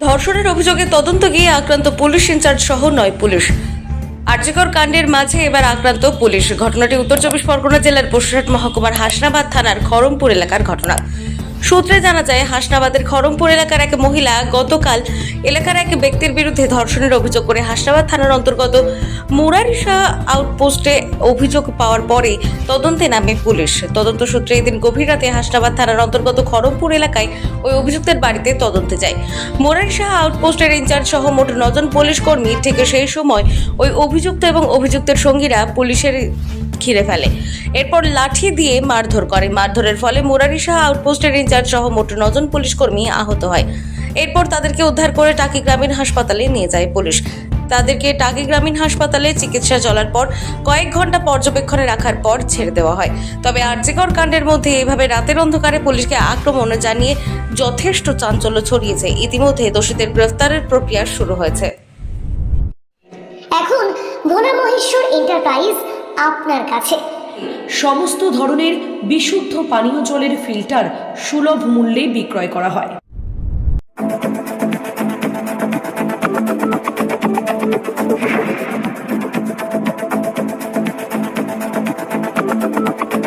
ধর্ষণের অভিযোগে তদন্ত গিয়ে আক্রান্ত পুলিশ ইনচার্জ সহ 9 পুলিশ। আরজিকর কাণ্ডের মাঝে এবার আক্রান্ত পুলিশ। ঘটনাটি উত্তর চব্বিশ পরগনা জেলার বসিরহাট মহকুমার হাসনাবাদ থানার খড়মপুর এলাকার ঘটনা। সূত্রে জানা যায়, হাসনাবাদের খড়মপুর এলাকার এক মহিলা গতকাল এলাকার এক ব্যক্তির বিরুদ্ধে ধর্ষণের অভিযোগ করে হাসনাবাদ থানার অন্তর্গত মুরারিশাহ আউটপোস্টে অভিযোগ পাওয়ার পরে তদন্তে নামে পুলিশ। তদন্ত সূত্রে এদিন গভীর রাতে হাসনাবাদ থানার অন্তর্গত খড়মপুর এলাকায় ওই অভিযুক্তের বাড়িতে তদন্তে যায় মুরারিশাহ আউটপোস্টের ইনচার্জ সহ মোট 9 জন পুলিশ কর্মী। ঠিক সেই সময় ওই অভিযুক্ত এবং অভিযুক্তের সঙ্গীরা পুলিশের ঘিরে ফেলে। এরপর লাঠি দিয়ে মারধর করে। মারধরের ফলে মুরারিশাহ আউটপোস্টের ইনচার্জ সহ মোট 9 জন পুলিশ কর্মী আহত হয়। এরপর তাদেরকে উদ্ধার করে টাকি গ্রামীণ হাসপাতালে নিয়ে যায় পুলিশ। তাদেরকে টাকি গ্রামীণ হাসপাতালে চিকিৎসা চলার পর কয়েক ঘন্টা পর্যবেক্ষণে রাখার পর ছেড়ে দেওয়া হয়। তবে আরজিকর কাণ্ডের মধ্যে এভাবে রাতের অন্ধকারে পুলিশকে আক্রমণ জানিয়ে যথেষ্ট চাঞ্চল্য ছড়িয়েছে। ইতিমধ্যে দোষীদের গ্রেফতারের প্রক্রিয়া শুরু হয়েছে। এখন ভোলা মহেশ্বর এন্টারপ্রাইজ আপনার কাছে সমস্ত ধরনের বিশুদ্ধ পানীয় জলের ফিল্টার সুলভ মূল্যে বিক্রয় করা হয়।